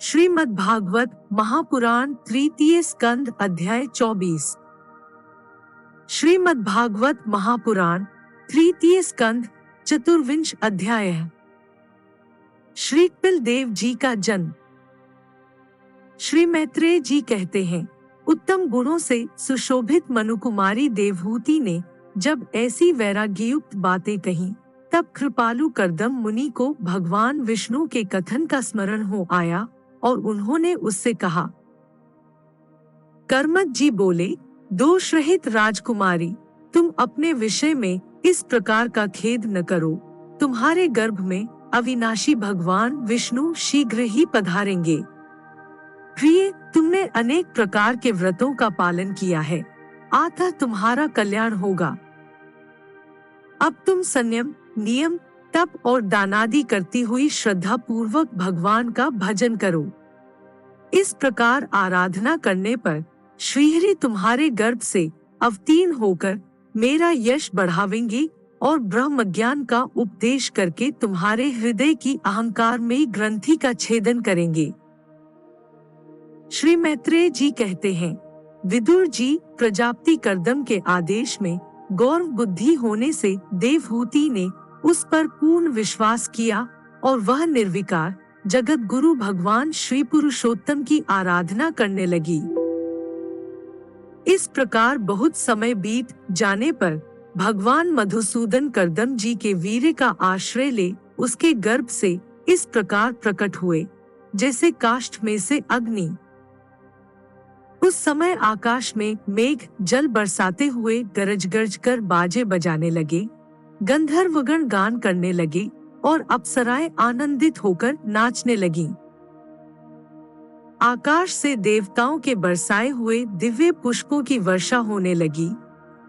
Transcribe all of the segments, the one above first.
श्रीमद् भागवत महापुराण तृतीय स्कंद अध्याय 24। श्रीमद् भागवत महापुराण तृतीय स्कंद चतुर्विंश अध्याय। श्री कपिल देव जी का जन्म। श्री मैत्रेय जी कहते हैं, उत्तम गुणों से सुशोभित मनुकुमारी देवहूति ने जब ऐसी वैराग्ययुक्त बातें कही, तब कृपालु कर्दम मुनि को भगवान विष्णु के कथन का स्मरण हो आया और उन्होंने उससे कहा। कर्मठ जी बोले, दोष रहित राजकुमारी, तुम अपने विषय में इस प्रकार का खेद न करो। तुम्हारे गर्भ में अविनाशी भगवान विष्णु शीघ्र ही पधारेंगे। प्रिय, तुमने अनेक प्रकार के व्रतों का पालन किया है, अतः तुम्हारा कल्याण होगा। अब तुम संयम, नियम, तप और दानादि करती हुई श्रद्धा पूर्वक भगवान का भजन करो। इस प्रकार आराधना करने पर श्रीहरि तुम्हारे गर्भ से अवतीर्ण होकर मेरा यश बढ़ावेंगे और ब्रह्म ज्ञान का उपदेश करके तुम्हारे हृदय की अहंकार में ग्रंथि का छेदन करेंगे। श्री मैत्रेय जी कहते हैं, विदुर जी, प्रजापति कर्दम के आदेश में गौरव बुद्धि होने से देवहूति ने उस पर पूर्ण विश्वास किया और वह निर्विकार जगत गुरु भगवान श्री पुरुषोत्तम की आराधना करने लगी। इस प्रकार बहुत समय बीत जाने पर भगवान मधुसूदन कर्दम जी के वीर्य का आश्रय ले उसके गर्भ से इस प्रकार प्रकट हुए, जैसे काष्ठ में से अग्नि। उस समय आकाश में मेघ जल बरसाते हुए गरज गरज कर बाजे बजाने लगे, गंधर्वगण गान करने लगे और अप्सराएं आनंदित होकर नाचने लगीं। आकाश से देवताओं के बरसाए हुए दिव्य पुष्पों की वर्षा होने लगी।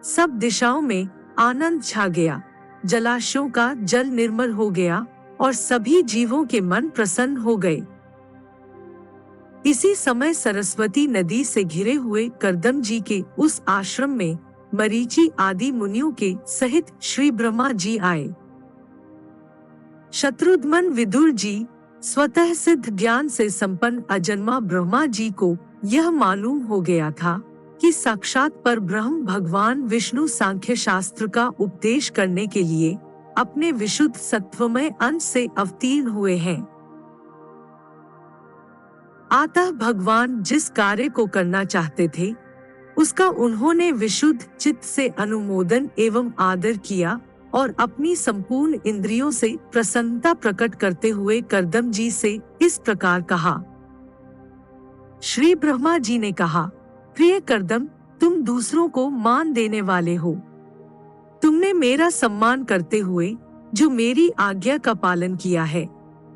सब दिशाओं में आनंद छा गया, जलाशयों का जल निर्मल हो गया और सभी जीवों के मन प्रसन्न हो गए। इसी समय सरस्वती नदी से घिरे हुए कर्दम जी के उस आश्रम में मरीचि आदि मुनियों के सहित श्री ब्रह्मा जी आए। शत्रुघ्न विदुर जी, स्वतः सिद्ध ज्ञान से संपन्न अजन्मा ब्रह्मा जी को यह मालूम हो गया था कि साक्षात पर ब्रह्म भगवान विष्णु सांख्य शास्त्र का उपदेश करने के लिए अपने विशुद्ध सत्वमय अंश से अवतीर्ण हुए हैं। अतः भगवान जिस कार्य को करना चाहते थे उसका उन्होंने विशुद्ध चित्त से अनुमोदन एवं आदर किया और अपनी संपूर्ण इंद्रियों से प्रसन्नता प्रकट करते हुए कर्दम जी से इस प्रकार कहा। श्री ब्रह्मा जी ने कहा, प्रिय कर्दम, तुम दूसरों को मान देने वाले हो। तुमने मेरा सम्मान करते हुए जो मेरी आज्ञा का पालन किया है,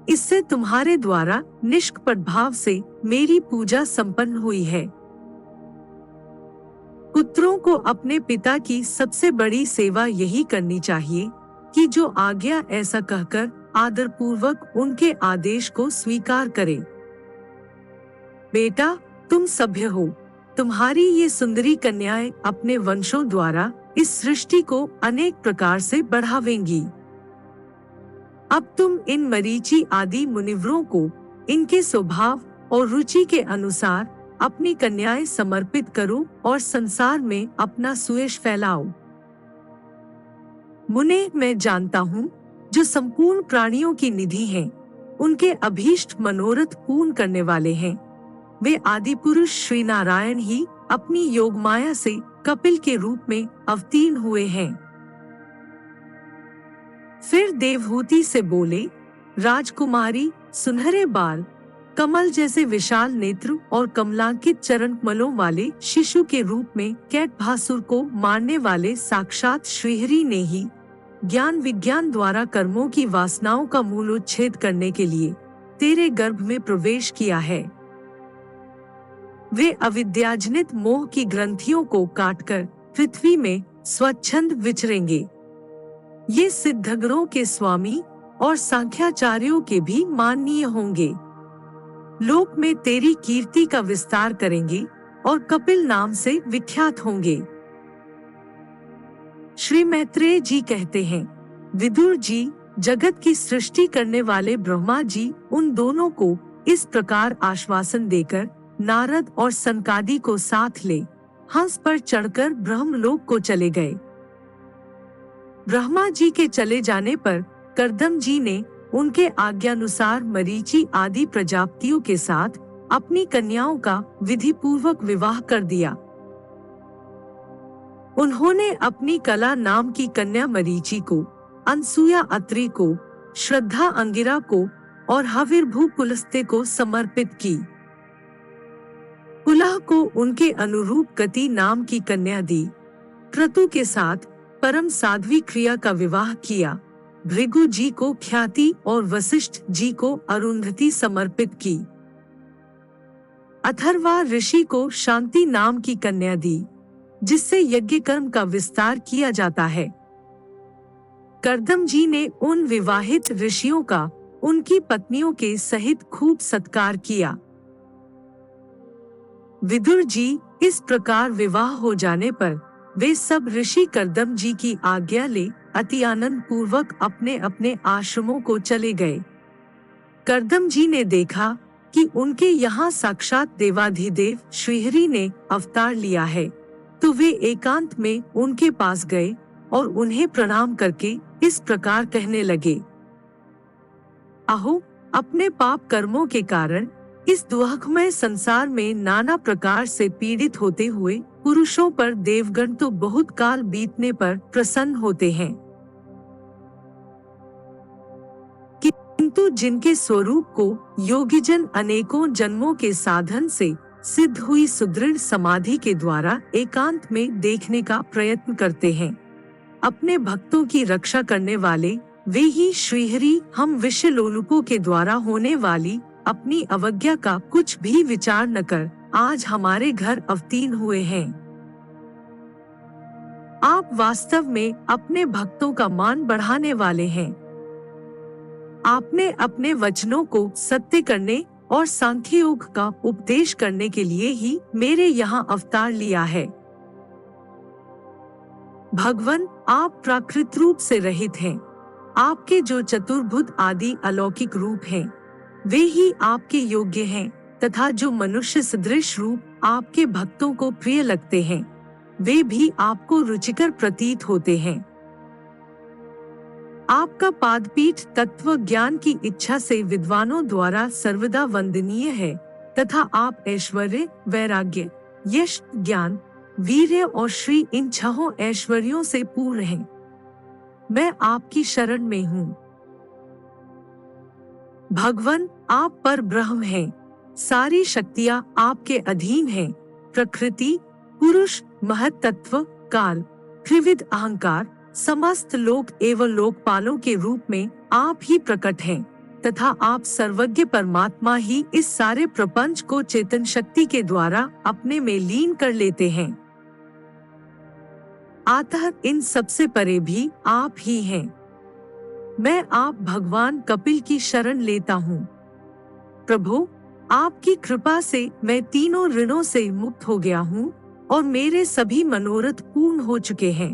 इससे तुम्हारे द्वारा निष्कपट भाव से मेरी पूजा संपन्न हुई है। पुत्रों को अपने पिता की सबसे बड़ी सेवा यही करनी चाहिए कि जो आज्ञा ऐसा कहकर आदर पूर्वक उनके आदेश को स्वीकार करे। बेटा, तुम सभ्य हो, तुम्हारी ये सुंदरी कन्याएं अपने वंशों द्वारा इस सृष्टि को अनेक प्रकार से बढ़ावेंगी। अब तुम इन मरीचि आदि मुनिवरों को इनके स्वभाव और रुचि के अनुसार अपनी कन्याएं समर्पित करो और संसार में अपना सुयश फैलाओ। मुने, मैं जानता हूँ जो संपूर्ण प्राणियों की निधि हैं, उनके अभीष्ट मनोरथ पूर्ण करने वाले हैं, वे आदि पुरुष श्री नारायण ही अपनी योग माया से कपिल के रूप में अवतीर्ण हुए हैं। फिर देवहूति से बोले, राजकुमारी, सुनहरे बाल, कमल जैसे विशाल नेत्र और कमलांकित चरण कमलों वाले शिशु के रूप में कैटभासुर को मारने वाले साक्षात श्रीहरि ने ही ज्ञान विज्ञान द्वारा कर्मों की वासनाओं का मूलोच्छेद करने के लिए तेरे गर्भ में प्रवेश किया है। वे अविद्याजनित मोह की ग्रंथियों को काटकर पृथ्वी में स्वच्छंद विचरेंगे। ये सिद्धगणों के स्वामी और सांख्याचार्यों के भी माननीय होंगे। लोक में तेरी कीर्ति का विस्तार करेंगे और कपिल नाम से विख्यात होंगे। श्री मैत्रेय जी कहते हैं, विदुर जी, जगत की सृष्टि करने वाले ब्रह्मा जी उन दोनों को इस प्रकार आश्वासन देकर नारद और सनकादि को साथ ले हंस पर चढ़कर ब्रह्मलोक को चले गए। ब्रह्मा जी के चले जाने पर कर्दम जी ने उनके आज्ञानुसार मरीचि आदि प्रजापतियों के साथ अपनी कन्याओं का विधि पूर्वक विवाह कर दिया। उन्होंने अपनी कला नाम की कन्या मरीचि को, अनसुया अत्रि को, श्रद्धा अंगिरा को और हविर्भू पुलस्त्य को समर्पित की। पुलह को उनके अनुरूप गति नाम की कन्या दी। क्रतु के साथ परम साध्वी क्रिया का विवाह किया। भृगु जी को ख्याति और वशिष्ठ जी को अरुंधति समर्पित की। अथर्वा ऋषि को शांति नाम की कन्या दी, जिससे यज्ञ कर्म का विस्तार किया जाता है। कर्दम जी ने उन विवाहित ऋषियों का उनकी पत्नियों के सहित खूब सत्कार किया। विदुर जी इस प्रकार विवाह हो जाने पर वे सब ऋषि कर्दम जी की आज्ञा ले अति आनंद पूर्वक अपने अपने आश्रमों को चले गए। कर्दम जी ने देखा कि उनके यहाँ साक्षात देवाधिदेव श्रीहरि ने अवतार लिया है, तो वे एकांत में उनके पास गए और उन्हें प्रणाम करके इस प्रकार कहने लगे, अहो, अपने पाप कर्मों के कारण इस दुःखमय संसार में नाना प्रकार से पीड़ित होते हुए पुरुषों पर देवगण तो बहुत काल बीतने पर प्रसन्न होते हैं, किंतु जिनके स्वरूप को योगीजन अनेकों जन्मों के साधन से सिद्ध हुई सुदृढ़ समाधि के द्वारा एकांत में देखने का प्रयत्न करते हैं, अपने भक्तों की रक्षा करने वाले वे ही श्रीहरि हम विषय लोलुपों के द्वारा होने वाली अपनी अवज्ञा का कुछ भी विचार न कर आज हमारे घर अवतीर्ण हुए हैं। आप वास्तव में अपने भक्तों का मान बढ़ाने वाले हैं। आपने अपने वचनों को सत्य करने और सांख्य योग का उपदेश करने के लिए ही मेरे यहाँ अवतार लिया है। भगवान, आप प्राकृत रूप से रहित हैं। आपके जो चतुर्भुज आदि अलौकिक रूप हैं, वे ही आपके योग्य हैं, तथा जो मनुष्य सदृश रूप आपके भक्तों को प्रिय लगते हैं, वे भी आपको रुचिकर प्रतीत होते हैं। आपका पादपीठ तत्व ज्ञान की इच्छा से विद्वानों द्वारा सर्वदा वंदनीय है, तथा आप ऐश्वर्य, वैराग्य, यश, ज्ञान, वीर्य और श्री इन छहों ऐश्वर्यों से पूर्ण हैं। मैं आपकी शरण में हूँ। भगवान, आप पर ब्रह्म हैं। सारी शक्तियाँ आपके अधीन हैं। प्रकृति, पुरुष, महत्तत्व, काल, त्रिविध अहंकार, समस्त लोक एवं लोकपालों के रूप में आप ही प्रकट हैं, तथा आप सर्वज्ञ परमात्मा ही इस सारे प्रपंच को चेतन शक्ति के द्वारा अपने में लीन कर लेते हैं। अतः इन सबसे परे भी आप ही हैं। मैं आप भगवान कपिल की शरण लेता हूँ। प्रभु, आपकी कृपा से मैं तीनों ऋणों से मुक्त हो गया हूँ और मेरे सभी मनोरथ पूर्ण हो चुके हैं।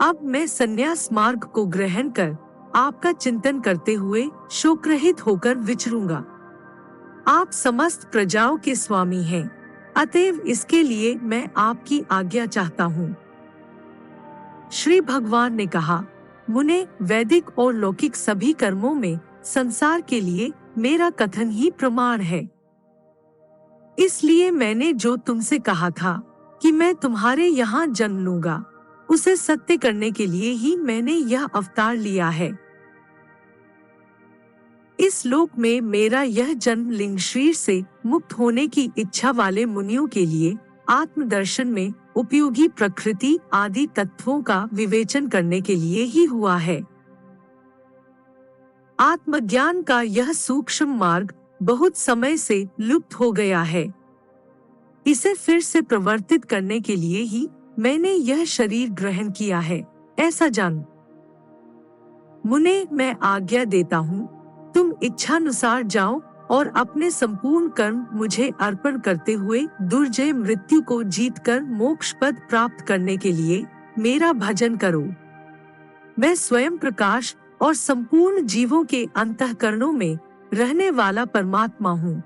अब मैं संन्यास मार्ग को ग्रहण कर आपका चिंतन करते हुए शोकरहित होकर विचरूंगा। आप समस्त प्रजाओं के स्वामी हैं, अतएव इसके लिए मैं आपकी आज्ञा चाहता हूँ। श्री भगवान ने कहा, मुने, वैदिक और लौकिक सभी कर्मों में संसार के लिए मेरा कथन ही प्रमाण है। इसलिए मैंने जो तुमसे कहा था कि मैं तुम्हारे यहाँ जन्म लूंगा, उसे सत्य करने के लिए ही मैंने यह अवतार लिया है। इस लोक में मेरा यह जन्म लिंग शरीर से मुक्त होने की इच्छा वाले मुनियों के लिए आत्मदर्शन में उपयोगी प्रकृति आदि तत्वों का विवेचन करने के लिए ही हुआ है। आत्मज्ञान का यह सूक्ष्म मार्ग बहुत समय से लुप्त हो गया है। इसे फिर से प्रवर्तित करने के लिए ही मैंने यह शरीर ग्रहण किया है, ऐसा जान। मुने, मैं आज्ञा देता हूँ, तुम इच्छानुसार जाओ और अपने संपूर्ण कर्म मुझे अर्पण करते हुए दुर्जय मृत्यु को जीतकर मोक्ष पद प्राप्त करने के लिए मेरा भजन करो। मैं स्वयं प्रकाश और संपूर्ण जीवों के अंतःकरणों में रहने वाला परमात्मा हूँ।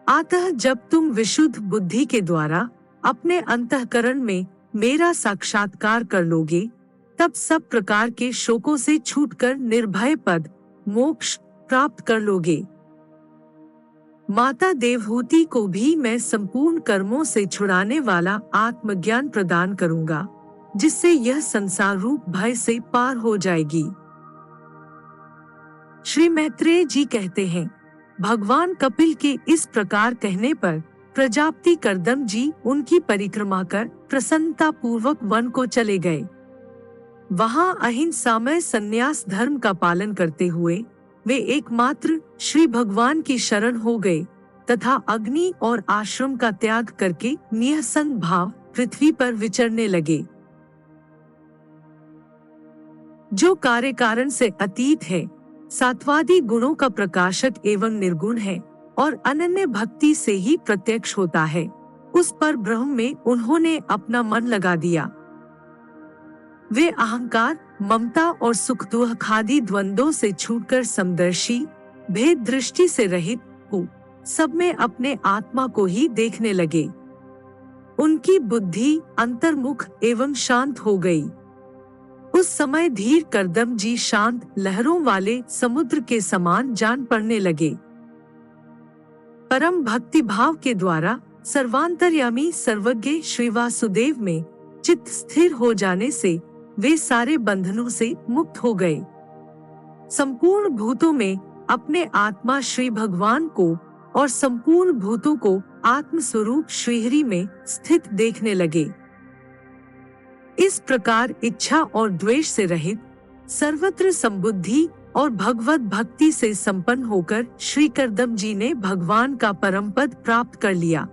अतः जब तुम विशुद्ध बुद्धि के द्वारा अपने अंतःकरण में मेरा साक्षात्कार कर लोगे, तब सब प्रकार के शोकों से छूटकर निर्भय पद मोक्ष प्राप्त कर लोगे। माता देवहूति को भी मैं संपूर्ण कर्मों से छुड़ाने वाला आत्मज्ञान प्रदान करूंगा, जिससे यह संसार रूप भय से पार हो जाएगी। श्री मैत्रेय जी कहते हैं, भगवान कपिल के इस प्रकार कहने पर प्रजापति कर्दम जी उनकी परिक्रमा कर प्रसन्नता पूर्वक वन को चले गए। वहां अहिंसामय संन्यास धर्म का पालन करते हुए वे एकमात्र श्री भगवान की शरण हो गए तथा अग्नि और आश्रम का त्याग करके निःसंग भाव पृथ्वी पर विचरने लगे। जो कार्य कारण से अतीत है, सात्वादी गुणों का प्रकाशक एवं निर्गुण है और अनन्य भक्ति से ही प्रत्यक्ष होता है, उस पर ब्रह्म में उन्होंने अपना मन लगा दिया। वे अहंकार, ममता और सुख दुख आदि द्वंद्वों से छूटकर समदर्शी, भेद दृष्टि से रहित हो सब में अपने आत्मा को ही देखने लगे। उनकी बुद्धि अंतर्मुख एवं शांत हो गई। उस समय धीर कर्दम जी शांत लहरों वाले समुद्र के समान जान पड़ने लगे। परम भक्ति भाव के द्वारा सर्वांतर्यामी सर्वज्ञ श्री वासुदेव में चित्त स्थिर हो जाने से वे सारे बंधनों से मुक्त हो गए। संपूर्ण भूतों में अपने आत्मा श्री भगवान को और संपूर्ण भूतों को आत्म स्वरूप श्रीहरि में स्थित देखने लगे। इस प्रकार इच्छा और द्वेष से रहित, सर्वत्र संबुद्धि और भगवत भक्ति से संपन्न होकर श्री कर्दम जी ने भगवान का परम पद प्राप्त कर लिया।